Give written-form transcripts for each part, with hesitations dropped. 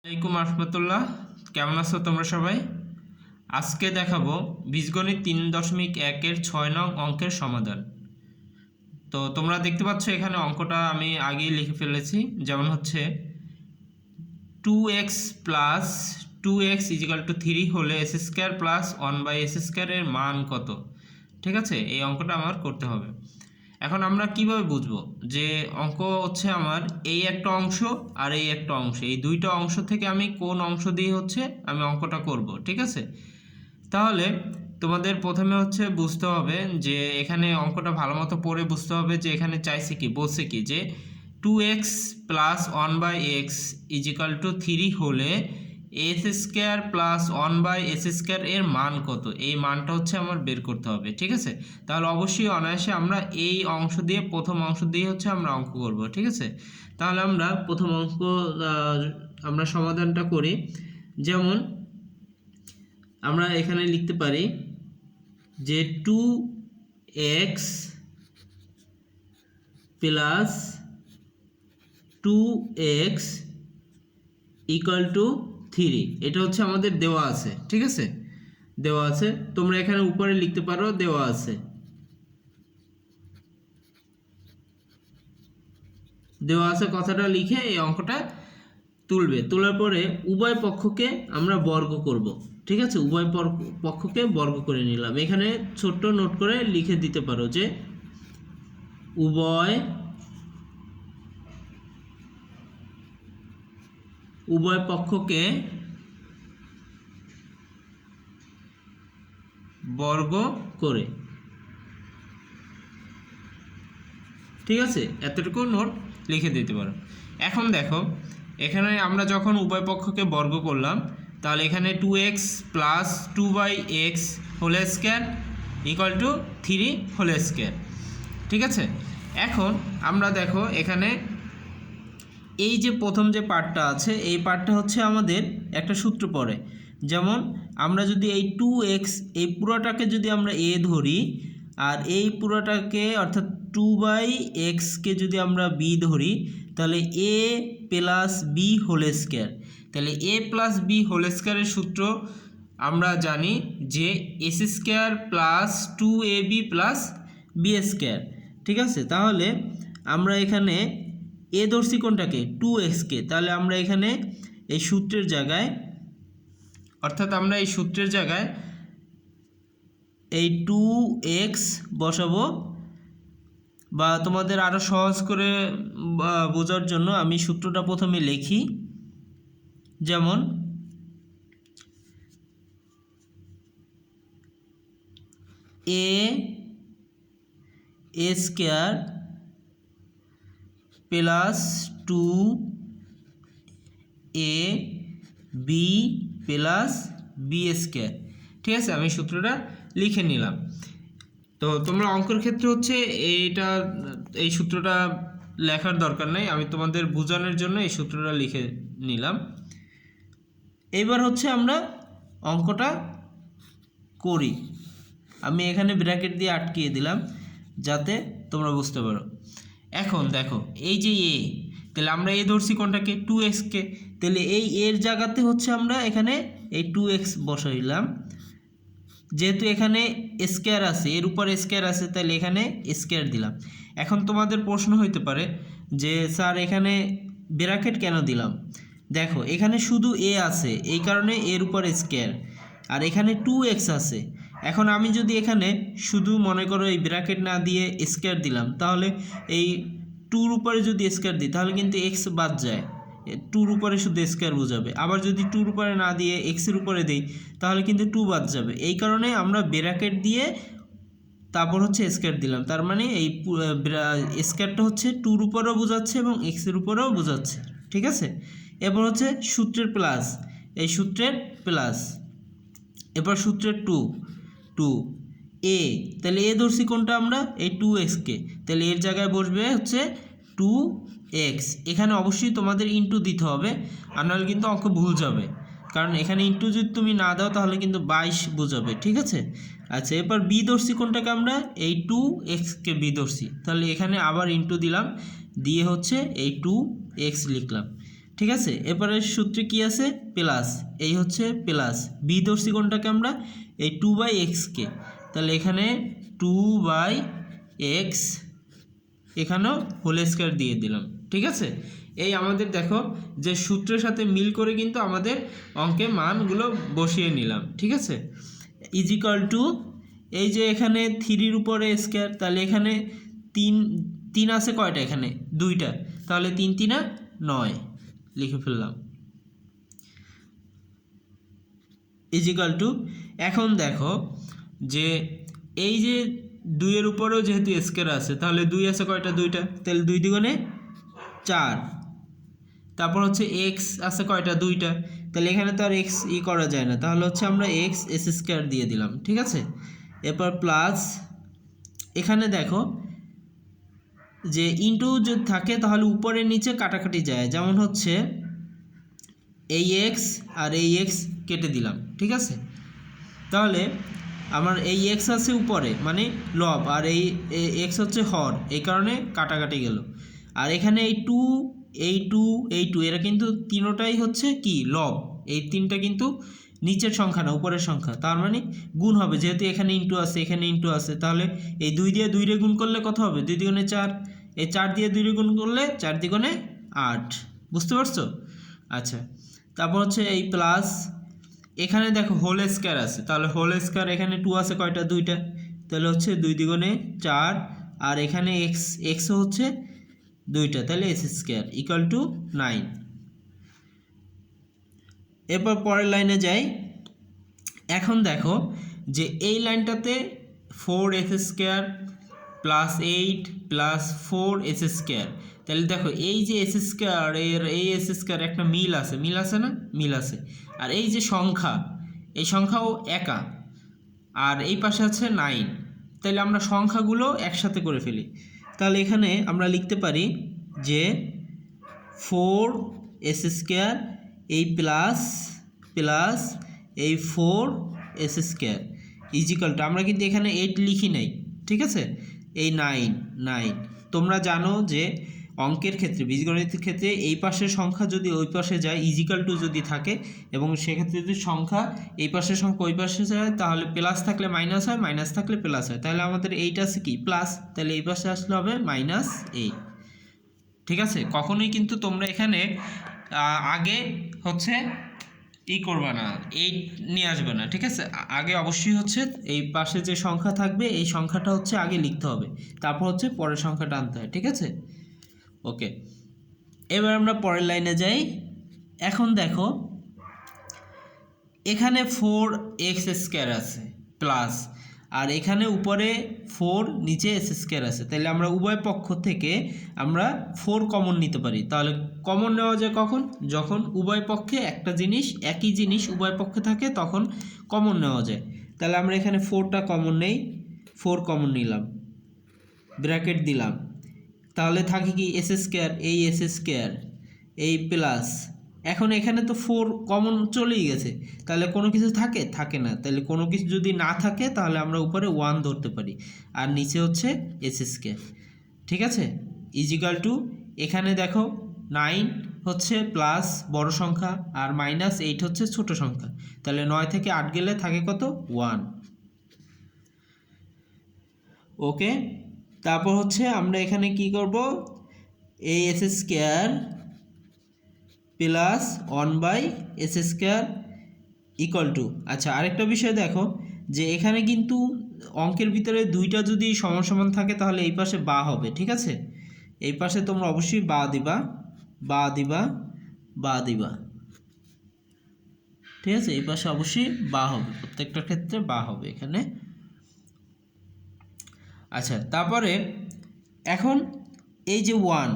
আলাইকুম রহমতুল্লাহ, কেমন আছো তোমরা সবাই? আজকে দেখাবো বীজগণিত 3.1-এর 6 নং অঙ্কের সমাধান। তো তোমরা দেখতে পাচ্ছ এখানে অঙ্কটা আমি আগেই লিখে ফেলেছি। যেমন হচ্ছে 2x plus 2x is equal two 3 হলে এস স্কোয়ার প্লাস 1/s স্কোয়ারের মান কত? ঠিক আছে, এই অঙ্কটা আমার করতে হবে। এখন আমরা কিভাবে বুঝবো যে অঙ্ক হচ্ছে আমার এই একটা অংশ আর এই একটা অংশ, এই দুইটা অংশ থেকে আমি কোন অংশ দিয়ে হচ্ছে আমি অঙ্কটা করব? ঠিক আছে, তাহলে তোমাদের প্রথমে হচ্ছে বুঝতে হবে যে এখানে অঙ্কটা ভালো মতো পড়ে বুঝতে হবে যে এখানে চাইছে কি, বলছে কি যে 2x plus 1/x is equal two 3 হলে S square plus 1/s square এর মান কত? এই মানটা হচ্ছে আমার বের করতে হবে। ঠিক আছে, তাহলে অবশ্যই অনায়াসে আমরা এই অংশ দিয়ে, প্রথম অংশ দিয়ে হচ্ছে আমরা অঙ্ক করব। ঠিক আছে, তাহলে আমরা প্রথম অঙ্ক আমরা সমাধানটা করি। যেমন আমরা এখানে লিখতে পারি যে 2x plus 2x equal to 3, এটা হচ্ছে আমাদের দেওয়া আছে। ঠিক আছে, দেওয়া আছে, তোমরা এখানে উপরে লিখতে পারো দেওয়া আছে, দেওয়া আছে কথাটা লিখে এই অঙ্কটা তুলবে। তোলার পরে উভয় পক্ষকে আমরা বর্গ করব। ঠিক আছে, উভয় পক্ষকে বর্গ করে নিলাম। এখানে ছোট্ট নোট করে লিখে দিতে পারো যে উভয় পক্ষকে বর্গ করে। ঠিক আছে, এতটুকু নোট লিখে দিতে পারো। এখন দেখো এখানে আমরা যখন উভয় পক্ষকে বর্গ করলাম, তাহলে এখানে 2x plus 2/x whole square equal to 3 whole square. ঠিক আছে, এখন আমরা দেখো এখানে এই যে প্রথম যে পার্টটা আছে, এই পার্টটা হচ্ছে আমাদের একটা সূত্র পড়ে। যেমন আমরা যদি এই 2x এই পুরোটাকে যদি আমরা a ধরি, আর এই পুরোটাকে অর্থাৎ 2/xকে যদি আমরা b ধরি, তাহলে a plus b whole square. তাহলে a প্লাস b হোল স্কোয়ারের সূত্র আমরা জানি যে S square plus 2ab plus B square. ঠিক আছে, তাহলে আমরা এখানে এ ধরছি কোনটাকে, 2x-কে, তাহলে আমরা এখানে এই সূত্রের জায়গায়, অর্থাৎ আমরা এই সূত্রের জায়গায় এই 2x বসাবো। বা তোমাদের আরও সহজ করে বোঝার জন্য আমি সূত্রটা প্রথমে লিখি। যেমন a square plus 2ab plus B square. ঠিক আছে, আমি সূত্রটা লিখে নিলাম। তো তোমরা অঙ্কের ক্ষেত্রে হচ্ছে এই সূত্রটা লেখার দরকার নেই, আমি তোমাদের বোঝানোর জন্য এই সূত্রটা লিখে নিলাম। এবার হচ্ছে আমরা অঙ্কটা করি। আমি এখানে ব্র্যাকেট দিয়ে আটকিয়ে দিলাম যাতে তোমরা বুঝতে পারো। এখন দেখো এই যে এ, তাহলে আমরা এ ধরছি কোনটাকে, 2x-কে, তাহলে এই এর জায়গাতে হচ্ছে আমরা এখানে এই 2x বসাইলাম। যেহেতু এখানে স্কোয়ার আছে, এর উপর স্কোয়ার আছে, তাহলে এখানে স্কোয়ার দিলাম। এখন তোমাদের প্রশ্ন হইতে পারে যে স্যার এখানে ব্র্যাকেট কেন দিলাম? দেখো এখানে শুধু এ আছে, এই কারণে এর উপর স্কোয়ার, আর এখানে 2x আছে। এখন আমি যদি এখানে শুধু মনে করো এই ব্র্যাকেট না দিয়ে স্কোয়ার দিলাম, তাহলে এই 2-র উপরে যদি স্কোয়ার দিই তাহলে কিন্তু x বাদ যায়, 2-র উপরে শুধু স্কোয়ার বোঝাবে। আবার যদি 2-র উপরে না দিয়ে x-এর উপরে দিই তাহলে কিন্তু 2 বাদ যাবে। এই কারণে আমরা ব্র্যাকেট দিয়ে তারপর হচ্ছে স্কোয়ার দিলাম। তার মানে এই স্কোয়ারটা হচ্ছে 2-র উপরেও বোঝাচ্ছে এবং x-এর উপরেও বোঝাচ্ছে। ঠিক আছে, এরপর হচ্ছে সূত্রের প্লাস, এই সূত্রের প্লাস, এরপর সূত্রের 2 এ, তাহলে এ ধরছি কোনটা আমরা, এই 2x-কে, তাহলে এর জায়গায় বসবে হচ্ছে 2x। এখানে অবশ্যই তোমাদের ইন্টু দিতে হবে, আর নাহলে কিন্তু অঙ্ক ভুল যাবে, কারণ এখানে ইন্টু যদি তুমি না দাও তাহলে কিন্তু 22 বোঝাবে। ঠিক আছে, আচ্ছা, এরপর বি ধরছি কোনটাকে আমরা, এই 2x-কে বি ধরছি, তাহলে এখানে আবার ইন্টু দিলাম, দিয়ে হচ্ছে এই 2x লিখলাম। ঠিক আছে, এরপরে সূত্রে কি আছে প্লাস, এই হচ্ছে প্লাস বি ধরছি কোনটাকে আমরা এই 2/x-কে, তাহলে এখানে 2/x এখানেও হোল স্কয়ার দিয়ে দিলাম। ঠিক আছে, এই আমাদের দেখো যে সূত্রের সাথে মিল করে কিন্তু আমাদের অঙ্কে মানগুলো বসিয়ে নিলাম। ঠিক আছে, ইজিক্যাল টু এই যে এখানে 3-র উপরে স্কয়ার, তাহলে এখানে 3 আছে কয়টা, এখানে 2টা, তাহলে 3 3 9 লিখে ফেললাম ইজিক্যাল টু। এখন দেখো যে এই যে 2-এর উপরেও যেহেতু স্কয়ার আছে, তাহলে 2 আছে কয়টা, 2টা, তাহলে 2 দ্বিগুণে 4। তারপর হচ্ছে এক্স আছে কয়টা, 2টা, তাহলে এখানে তো আর এক্স করা যায় না, তাহলে হচ্ছে আমরা এক্স এস স্কয়ার দিয়ে দিলাম। ঠিক আছে, এরপর প্লাস এখানে দেখো যে ইনটু যদি থাকে তাহলে উপরে নিচে কাটাকাটি যায়, যেমন হচ্ছে এই এক্স আর এই এক্স কেটে দিলাম। ঠিক আছে, তাহলে আমার এই এক্স আছে উপরে মানে লব, আর এই এক্স হচ্ছে হর, এই কারণে কাটাকাটি গেল। আর এখানে এই টু এই টু এই টু এরা কিন্তু তিনোটাই হচ্ছে কি লব, এই তিনটা কিন্তু নিচের সংখ্যা না উপরের সংখ্যা, তার মানে গুণ হবে, যেহেতু এখানে ইনটু আছে এখানে ইনটু আছে, তাহলে এই 2 দিয়ে 2 রে গুণ করলে কত হবে, 2 দ্বিগুণে 4, এই 4 দিয়ে 2 রে গুণ করলে 4 দ্বিগুণে 8। বুঝতে পারছো? আচ্ছা, তারপর হচ্ছে এই প্লাস এখানে দেখো হোল স্কয়ার আছে, তাহলে হোল স্কয়ার এখানে 2 আছে কয়টা, 2টা, তাহলে হচ্ছে 2 দ্বিগুণে 4, আর এখানে এক্স এক্সও হচ্ছে 2টা, তাহলে এস স্কয়ার ইকুয়াল টু 9। এরপর পরের লাইনে যাই। এখন দেখো যে এই লাইনটাতে 4s square plus 8 plus 4s square, তাহলে দেখো এই যে এস স্কয়ার এর এই এস স্কয়ার একটা মিল আছে, মিল আছে না, মিল আছে। আর এই যে সংখ্যা, এই সংখ্যাও একা, আর এই পাশে আছে 9, তাহলে আমরা সংখ্যাগুলো একসাথে করে ফেলি। তাহলে এখানে আমরা লিখতে পারি যে 4s স্কয়ার এই প্লাস প্লাস এই 4s স্কয়ার ইজিক্যাল টু, আমরা কিন্তু এখানে 8 লিখি নাই। ঠিক আছে, এই 9 তোমরা জানো যে অঙ্কের ক্ষেত্রে বীজগণিতের ক্ষেত্রে এই পাশের সংখ্যা যদি ওই পাশে যায় ইজিক্যাল টু যদি থাকে, এবং সেক্ষেত্রে যদি সংখ্যা এই পাশের সংখ্যা ওই পাশে যায় তাহলে প্লাস থাকলে মাইনাস হয়, মাইনাস থাকলে প্লাস হয়, তাহলে আমাদের এইটা আছে কি প্লাস, তাহলে এই পাশে আসলে হবে -8। ঠিক আছে, কখনোই কিন্তু তোমরা এখানে আগে হচ্ছে করবে না, 8 নিয়ে আসবে না। ঠিক আছে, আগে অবশ্যই হচ্ছে এই পাশে যে সংখ্যা থাকবে এই সংখ্যাটা হচ্ছে আগে লিখতে হবে, তারপর হচ্ছে পরের সংখ্যাটা আনতে হয়। ঠিক আছে, ওকে, এবার আমরা পরের লাইনে যাই। এখন দেখো এখানে 4x স্কয়ার আছে প্লাস, আর এখানে উপরে 4 নিচে এস স্কয়ার আছে, তাহলে আমরা উভয় পক্ষ থেকে আমরা 4 কমন নিতে পারি। তাহলে কমন নেওয়া যায় কখন, যখন উভয় পক্ষে একটা জিনিস একই জিনিস উভয় পক্ষে থাকে তখন কমন নেওয়া যায়। তাহলে আমরা এখানে 4টা কমন নেই, 4 কমন নিলাম, ব্র্যাকেট দিলাম, তাহলে থাকে কি এস স্কয়ার, এই এস স্কয়ার এই প্লাস, এখন এখানে তো 4 কমন চলেই গেছে, তাহলে কোনো কিছু থাকে না, তাহলে কোনো কিছু যদি না থাকে তাহলে আমরা উপরে 1 ধরতে পারি, আর নিচে হচ্ছে এস স্কয়ার। ঠিক আছে, ইজিক্যাল টু এখানে দেখো 9 হচ্ছে প্লাস বড় সংখ্যা আর -8 হচ্ছে ছোট সংখ্যা, তাহলে 9 থেকে 8 গেলে থাকে কত, 1। ওকে, তারপর হচ্ছে আমরা এখানে কি করব, এই S square plus 1/s square equal to, আচ্ছা আরেকটা বিষয় দেখো যে এখানে কিন্তু অঙ্কের ভিতরে 2টা যদি সমান সমান থাকে তাহলে এই পাশে বা হবে। ঠিক আছে, এই পাশে তোমরা অবশ্যই বা দিবা, বা দিবা, বা দিবা। ঠিক আছে, এই পাশে অবশ্যই বা হবে, প্রত্যেকটা ক্ষেত্রে বা হবে এখানে। আচ্ছা, তারপরে এখন এই যে 1,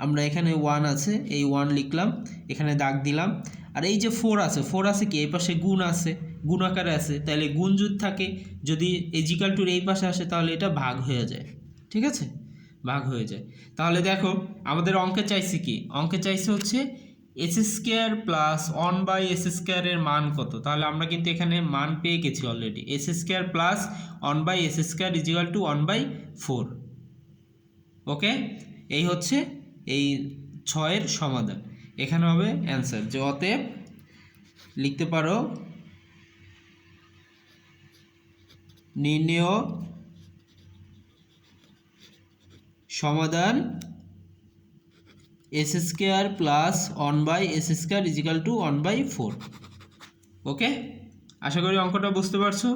আমরা এখানে 1 আছে, এই 1 লিখলাম, এখানে দাগ দিলাম, আর এই যে 4 আছে কি এই পাশে গুণ আছে, গুণ আকারে আছে, তাহলে গুণ যদি থাকে, যদি ইজিক্যাল টুর এই পাশে আসে তাহলে এটা ভাগ হয়ে যায়। ঠিক আছে, ভাগ হয়ে যায়। তাহলে দেখো আমাদের অঙ্কে চাইছে কি, অঙ্কে চাইছে হচ্ছে এস স্কয়ার প্লাস 1/s স্কয়ারের মান কত, তাহলে আমরা কিন্তু এখানে মান পেয়ে গেছি already, S square plus 1/s square equal to 1/4। Okay, এই হচ্ছে এই 6-এর সমাধান। এখানে হবে অ্যান্সার। যে অতএব লিখতে পারো নির্ণেয় সমাধান S square plus 1/s square equal to 1/4। Okay, আশা করি অঙ্কটা বুঝতে পারছো।